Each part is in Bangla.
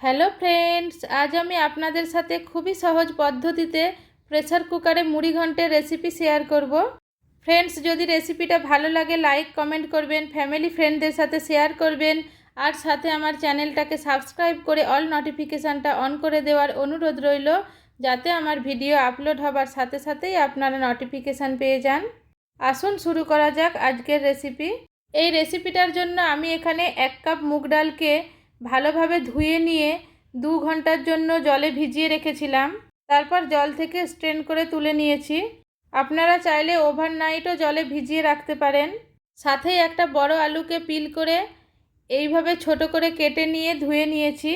হ্যালো ফ্রেন্ডস, আজ আমি আপনাদের সাথে খুবই সহজ পদ্ধতিতে প্রেসার কুকারে মুড়ি ঘন্টের রেসিপি শেয়ার করব। ফ্রেন্ডস, যদি রেসিপিটা ভালো লাগে লাইক কমেন্ট করবেন, ফ্যামিলি ফ্রেন্ডদের সাথে শেয়ার করবেন, আর সাথে আমার চ্যানেলটাকে সাবস্ক্রাইব করে অল নোটিফিকেশানটা অন করে দেওয়ার অনুরোধ রইল, যাতে আমার ভিডিও আপলোড হবার সাথে সাথেই আপনারা নোটিফিকেশান পেয়ে যান। আসুন শুরু করা যাক আজকের রেসিপি। এই রেসিপিটার জন্য আমি এখানে 1 কাপ মুগ ডালকে ভালোভাবে ধুয়ে নিয়ে 2 ঘন্টার জন্য জলে ভিজিয়ে রেখেছিলাম। তারপর জল থেকে স্ট্রেন করে তুলে নিয়েছি। আপনারা চাইলে ওভারনাইটও জলে ভিজিয়ে রাখতে পারেন। সাথেই একটা বড় আলুকে পিল করে এইভাবে ছোট করে কেটে নিয়ে ধুয়ে নিয়েছি।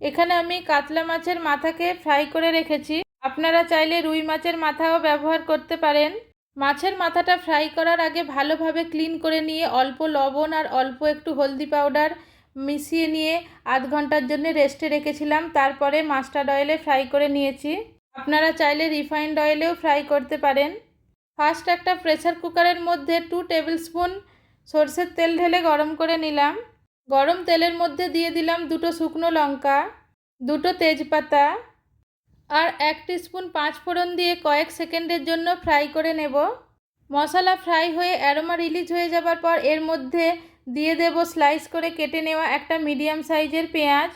এখানে আমি কাতলা মাছের মাথাকে ফ্রাই করে রেখেছি। আপনারা চাইলে রুই মাছের মাথাও ব্যবহার করতে পারেন। মাছের মাথাটা ফ্রাই করার আগে ভালোভাবে ক্লিন করে নিয়ে অল্প লবণ আর অল্প একটু হলদি পাউডার মিশিয়ে নিয়ে আধ ঘন্টার জন্য রেস্টে রেখেছিলাম। তারপরে মাস্টার্ড অয়েলে ফ্রাই করে নিয়েছি। আপনারা চাইলে রিফাইন্ড অয়েলেও ফ্রাই করতে পারেন। ফার্স্ট একটা প্রেসার কুকারের মধ্যে 2 টেবিল স্পুন সরষের তেল ঢেলে গরম করে নিলাম। গরম তেলের মধ্যে দিয়ে দিলাম 2টো শুকনো লঙ্কা, 2টো তেজপাতা আর 1 টিস্পুন 5 ফোড়ন দিয়ে কয়েক সেকেন্ডের জন্য ফ্রাই করে নেব। মশলা ফ্রাই হয়ে অ্যারোমা রিলিজ হয়ে যাবার পর এর মধ্যে দিয়ে দেব স্লাইস করে কেটে নেওয়া একটা মিডিয়াম সাইজের পেঁয়াজ।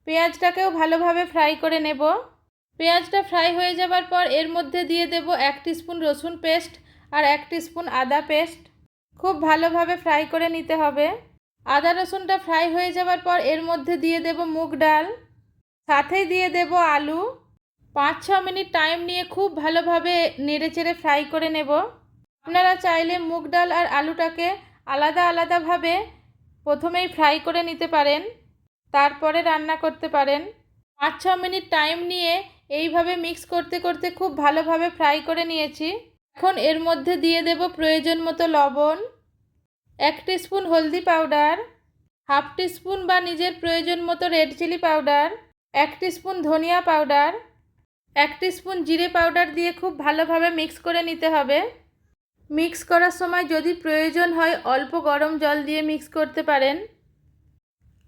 পেঁয়াজটাকেও ভালোভাবে ফ্রাই করে নেব। পেঁয়াজটা ফ্রাই হয়ে যাবার পর এর মধ্যে দিয়ে দেব 1 টিস্পুন রসুন পেস্ট আর 1 টিস্পুন আদা পেস্ট। খুব ভালোভাবে ফ্রাই করে নিতে হবে। আদা রসুনটা ফ্রাই হয়ে যাবার পর এর মধ্যে দিয়ে দেব মুগ ডাল, সাথেই দিয়ে দেব আলু। 5-6 মিনিট টাইম নিয়ে খুব ভালোভাবে নেড়েচেড়ে ফ্রাই করে নেব। আপনারা চাইলে মুগ ডাল আর আলুটাকে আলাদা আলাদাভাবে প্রথমেই ফ্রাই করে নিতে পারেন, তারপরে রান্না করতে পারেন। 5-6 মিনিট টাইম নিয়ে এইভাবে মিক্স করতে করতে খুব ভালোভাবে ফ্রাই করে নিয়েছি। এখন এর মধ্যে দিয়ে দেব প্রয়োজন মতো লবণ, 1 টিস্পুন হলদি পাউডার, হাফ টিস্পুন বা নিজের প্রয়োজন মতো রেড চিলি পাউডার, 1 টিস্পুন ধনিয়া পাউডার, 1 টিস্পুন জিরে পাউডার দিয়ে খুব ভালোভাবে মিক্স করে নিতে হবে। মিক্স করার সময় যদি প্রয়োজন হয় অল্প গরম জল দিয়ে মিক্স করতে পারেন।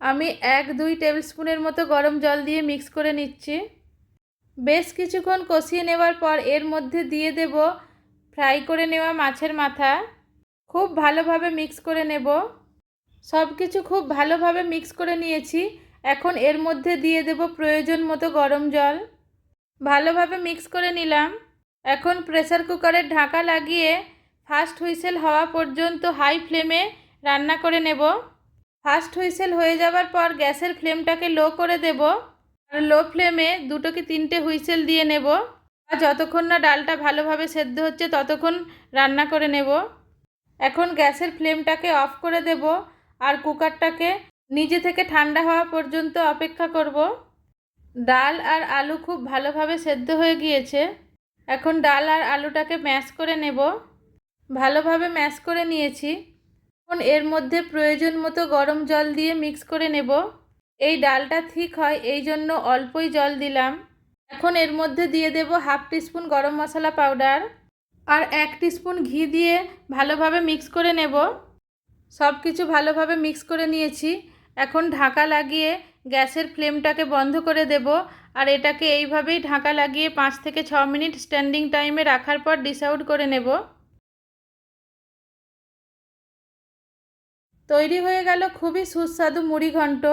আমি 1-2 টেবিল স্পুনের মতো গরম জল দিয়ে মিক্স করে নিচ্ছি। বেশ কিছুক্ষণ কষিয়ে নেওয়ার পর এর মধ্যে দিয়ে দেব ফ্রাই করে নেওয়া মাছের মাথা। খুব ভালোভাবে মিক্স করে নেব। সব কিছু খুব ভালোভাবে মিক্স করে নিয়েছি। এখন এর মধ্যে দিয়ে দেব প্রয়োজন মতো গরম জল। ভালোভাবে মিক্স করে নিলাম। এখন প্রেসার কুকারের ঢাকা লাগিয়ে ফার্স্ট হুইসেল হওয়া পর্যন্ত হাই ফ্লেমে রান্না করে নেব। ফার্স্ট হুইসেল হয়ে যাবার পর গ্যাসের ফ্লেমটাকে লো করে দেব আর লো ফ্লেমে 2 কি 3টে হুইসেল দিয়ে নেব। আর যতক্ষণ না ডালটা ভালোভাবে সেদ্ধ হচ্ছে ততক্ষণ রান্না করে নেব। এখন গ্যাসের ফ্লেমটাকে অফ করে দেব আর কুকারটাকে নিজে থেকে ঠান্ডা হওয়া পর্যন্ত অপেক্ষা করব। ডাল আর আলু খুব ভালোভাবে সেদ্ধ হয়ে গিয়েছে। এখন ডাল আর আলুটাকে ম্যাশ করে নেব। ভালোভাবে ম্যাশ করে নিয়েছি। এখন এর মধ্যে প্রয়োজন মতো গরম জল দিয়ে মিক্স করে নেব। এই ডালটা ঠিক হয় এই জন্য অল্পই জল দিলাম। এখন এর মধ্যে দিয়ে দেব হাফ টিস্পুন গরম মশলা পাউডার আর 1 টিস্পুন ঘি দিয়ে ভালোভাবে মিক্স করে নেব। সব কিছু ভালোভাবে মিক্স করে নিয়েছি। এখন ঢাকা লাগিয়ে গ্যাসের ফ্লেমটাকে বন্ধ করে দেব আর এটাকে এইভাবেই ঢাকা লাগিয়ে 5 থেকে 6 মিনিট স্ট্যান্ডিং টাইমে রাখার পর ডিশ আউট করে নেব। তৈরি হয়ে গেল খুবই সুস্বাদু মুড়ি ঘন্ট।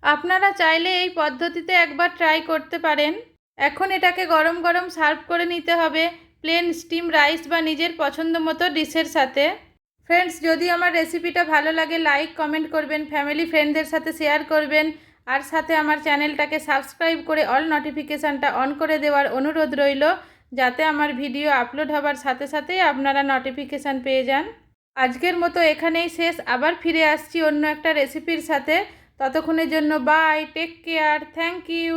আপনারা চাইলে এই পদ্ধতিতে একবার ট্রাই করতে পারেন। এখন এটাকে গরম গরম সার্ভ করে নিতে হবে প্লেন স্টিম রাইস বা নিজের পছন্দ মতো ডিশের সাথে। ফ্রেন্ডস, যদি আমার রেসিপিটা ভালো লাগে লাইক কমেন্ট করবেন, ফ্যামিলি ফ্রেন্ডদের সাথে শেয়ার করবেন, আর সাথে আমার চ্যানেলটাকে সাবস্ক্রাইব করে অল নোটিফিকেশানটা অন করে দেওয়ার অনুরোধ রইল, যাতে আমার ভিডিও আপলোড হবার সাথে সাথেই আপনারা নোটিফিকেশান পেয়ে যান। আজকের মতো এখানেই শেষ। আবার ফিরে আসছি অন্য একটা রেসিপির সাথে। ততক্ষণের জন্য bye, take care, thank you.